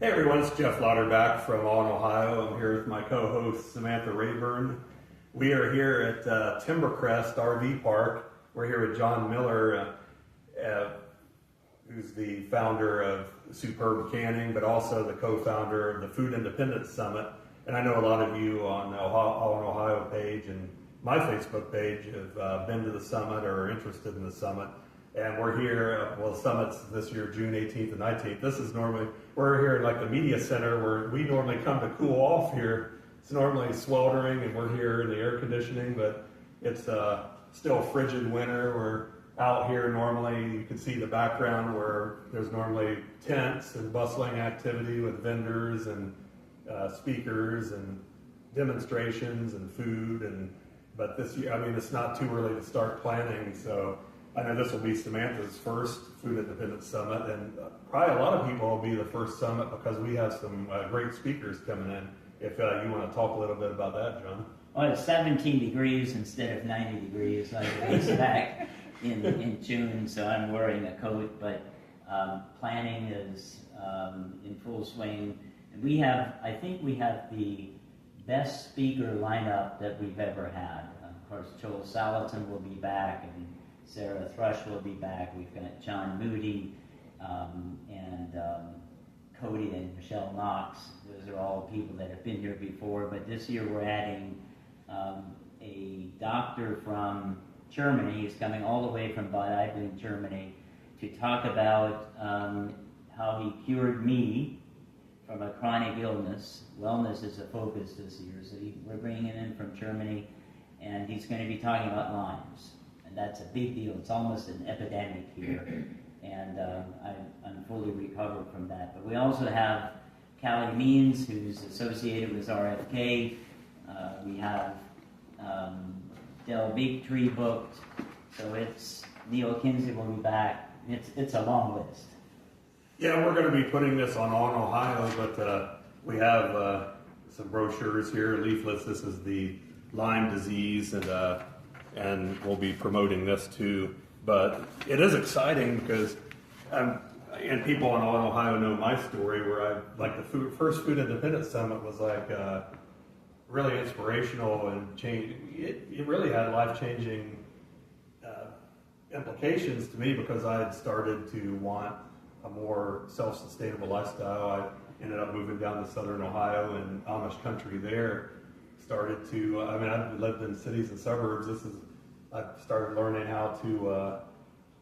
Hey everyone, it's Jeff Louderback from Walnut, Ohio. I'm here with my co-host Samantha Rayburn. We are here at Timbercrest RV Park. We're here with John Miller, who's the founder of Superb Canning, but also the co-founder of the Food Independence Summit. And I know a lot of you on the Ohio page and my Facebook page have been to the summit or are interested in the summit. And we're here, the summit's this year, June 18th and 19th. We're here in like the media center where we normally come to cool off here. It's normally sweltering and we're here in the air conditioning, but it's still frigid winter. We're out here normally, you can see the background where there's normally tents and bustling activity with vendors and speakers and demonstrations and food. But this year, it's not too early to start planning, so I know this will be Samantha's first Food Independence Summit, and probably a lot of people will be the first summit because we have some great speakers coming in. If you want to talk a little bit about that, John. Well, it's 17 degrees instead of 90 degrees like it was back in June, so I'm wearing a coat, but planning is in full swing. And I think we have the best speaker lineup that we've ever had. Of course, Joel Salatin will be back, and Sarah Thrush will be back. We've got John Moody and Cody and Michelle Knox. Those are all people that have been here before, but this year we're adding a doctor from Germany. He's coming all the way from Bad Aibling, Germany, to talk about how he cured me from a chronic illness. Wellness is a focus this year, so we're bringing him in from Germany, and he's going to be talking about Lyme's. And that's a big deal. It's almost an epidemic here, and I'm fully recovered from that. But we also have Callie Means, who's associated with RFK. We have Del Bigtree booked, so it's Neil Kinsey will be back. It's a long list. Yeah, we're going to be putting this on Ohio, but we have some brochures here, leaflets. This is the Lyme disease, and we'll be promoting this too. But it is exciting because, and people in Ohio know my story, where the first Food Independence Summit was really inspirational and change. It really had life-changing implications to me because I had started to want a more self-sustainable lifestyle. I ended up moving down to southern Ohio and Amish country there. Started to, I've lived in cities and suburbs. I started learning how to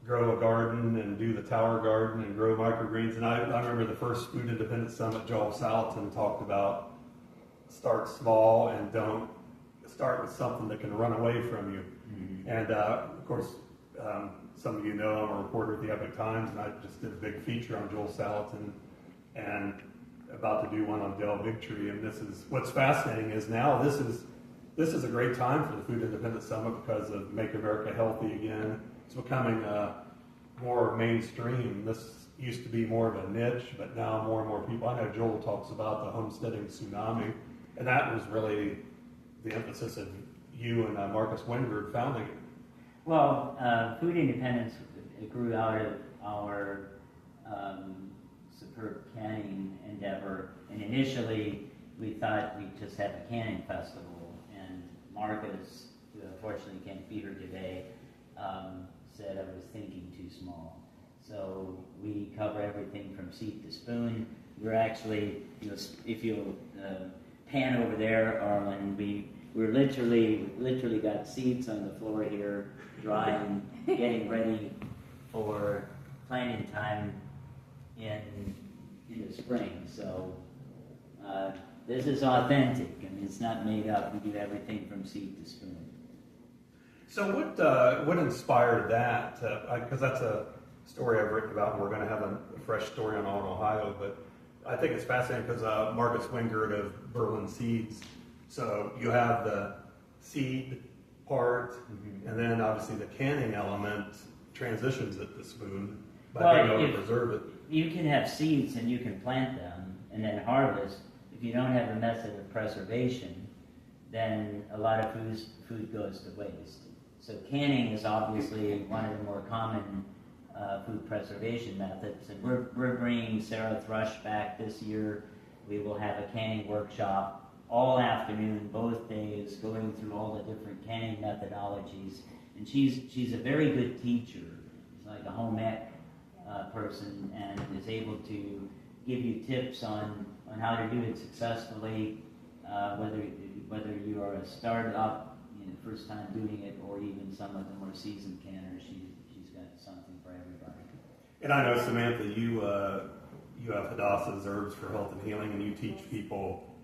grow a garden and do the tower garden and grow microgreens. And I remember the first Food Independence Summit, Joel Salatin talked about start small and don't start with something that can run away from you. Mm-hmm. And of course, some of you know I'm a reporter at the Epic Times, and I just did a big feature on Joel Salatin and about to do one on Del Bigtree. And what's fascinating is now this is a great time for the Food Independence Summit because of Make America Healthy Again. It's becoming more mainstream. This used to be more of a niche, but now more and more people. I know Joel talks about the homesteading tsunami, and that was really the emphasis of you and Marcus Wingard founding it. Well, Food Independence grew out of our Superb Canning endeavor, and initially we thought we'd just have a canning festival, and Marcus, who unfortunately can't be here today, said I was thinking too small. So we cover everything from seed to spoon. We're actually, if you'll pan over there, Arlen, we're literally got seeds on the floor here, drying, getting ready for planting time in the spring. So this is authentic. It's not made up. We do everything from seed to spoon. So what inspired that? Because that's a story I've written about, and we're going to have a fresh story on Ohio, but I think it's fascinating because Marcus Wingard of Berlin Seeds. So you have the seed part, mm-hmm. and then obviously the canning element transitions it to spoon by being able to preserve it. You can have seeds and you can plant them and then harvest. If you don't have a method of preservation, then a lot of food goes to waste. So canning is obviously one of the more common food preservation methods. And we're bringing Sarah Thrush back this year. We will have a canning workshop all afternoon, both days, going through all the different canning methodologies. And she's a very good teacher. She's like a home ec person, and is able to give you tips on how to do it successfully, whether you are a startup, first time doing it, or even some of the more seasoned canners. She's got something for everybody. And I know, Samantha, you have Hadassah's Herbs for Health and Healing, and you teach people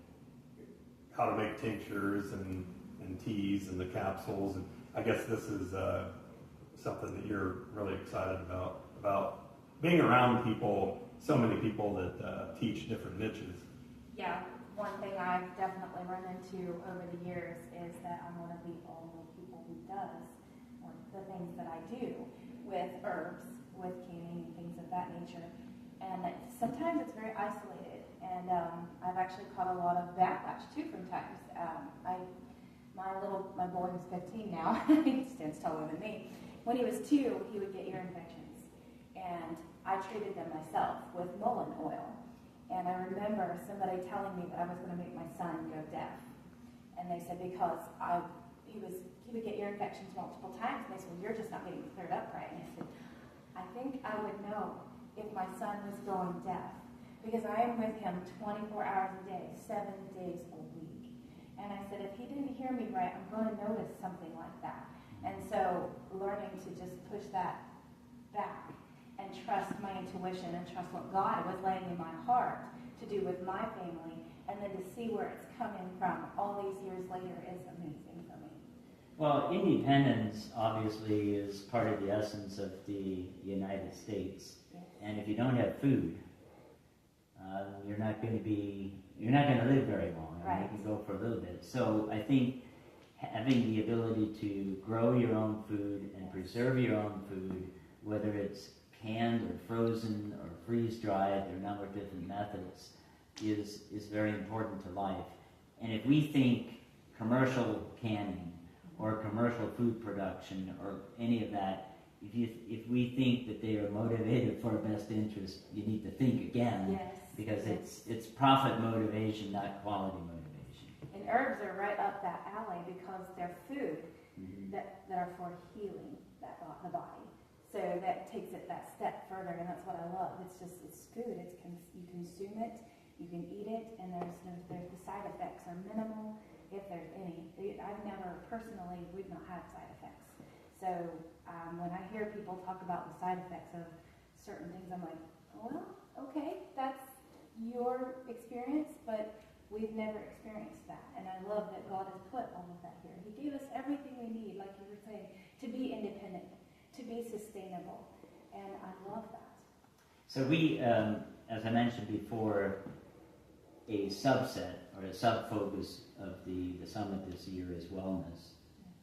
how to make tinctures and teas and the capsules. And I guess this is something that you're really excited about being around people, so many people that teach different niches. Yeah, one thing I've definitely run into over the years is that I'm one of the only people who does the things that I do with herbs, with canning and things of that nature. And sometimes it's very isolated, and I've actually caught a lot of backlash too from times. My boy who's 15 now, he stands taller than me. When he was 2, he would get ear infections, and I treated them myself with mullein oil. And I remember somebody telling me that I was going to make my son go deaf, and they said because he would get ear infections multiple times, and they said, well, you're just not getting cleared up right. And I said, I think I would know if my son was going deaf, because I am with him 24 hours a day, 7 days a week. And I said, if he didn't hear me right, I'm going to notice something like that. And so learning to just push that back and trust my intuition and trust what God was laying in my heart to do with my family, and then to see where it's coming from all these years later is amazing for me. Well, independence obviously is part of the essence of the United States. Yes. And if you don't have food, you're not going to live very long. I mean, Right. you can go for a little bit. So I think having the ability to grow your own food and preserve your own food, whether it's canned or frozen or freeze-dried, there are a number of different methods, is very important to life. And if we think commercial canning or commercial food production or any of that, if we think that they are motivated for our best interest, you need to think again. Yes. Because it's profit motivation, not quality motivation. And herbs are right up that alley because they're food that are for healing the body. So that takes it that step further, and that's what I love. It's food. You consume it, you can eat it, and the side effects are minimal, if there's any. We've not had side effects. So when I hear people talk about the side effects of certain things, I'm like, well, okay, that's your experience, but we've never experienced that. And I love that God has put all of that here. He gave us everything we need, like you were saying, to be independent, to be sustainable, and I love that. So we, as I mentioned before, a subset or a sub-focus of the summit this year is wellness.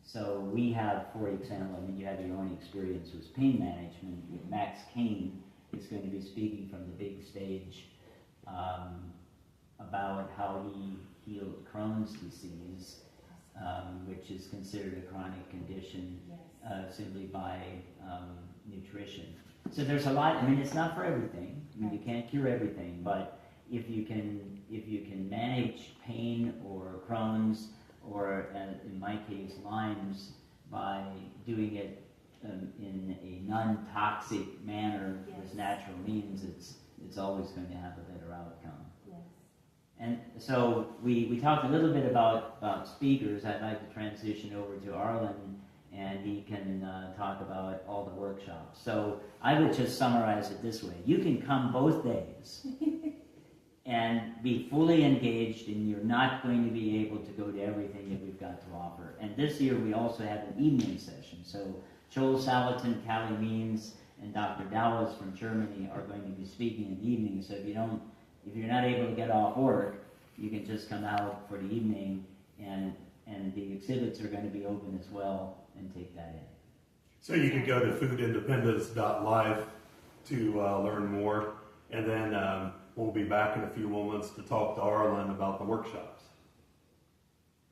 So we have, for example, you have your own experience with pain management. Max Kane is going to be speaking from the big stage about how he healed Crohn's disease, which is considered a chronic condition simply by nutrition. So there's a lot. It's not for everything. You can't cure everything, but if you can manage pain or Crohn's or, in my case, Lyme's, by doing it in a non-toxic manner with natural means, it's always going to have a better outcome. Yes. And so we talked a little bit about speakers. I'd like to transition over to Arlen, and he can talk about all the workshops. So I would just summarize it this way. You can come both days and be fully engaged, and you're not going to be able to go to everything that we've got to offer. And this year we also have an evening session. So Joel Salatin, Callie Means, and Dr. Dowles from Germany are going to be speaking in the evening. So if you're not able to get off work, you can just come out for the evening, and the exhibits are going to be open as well, and take that in. So you could go to foodindependence.life to learn more, and then we'll be back in a few moments to talk to Arlen about the workshop.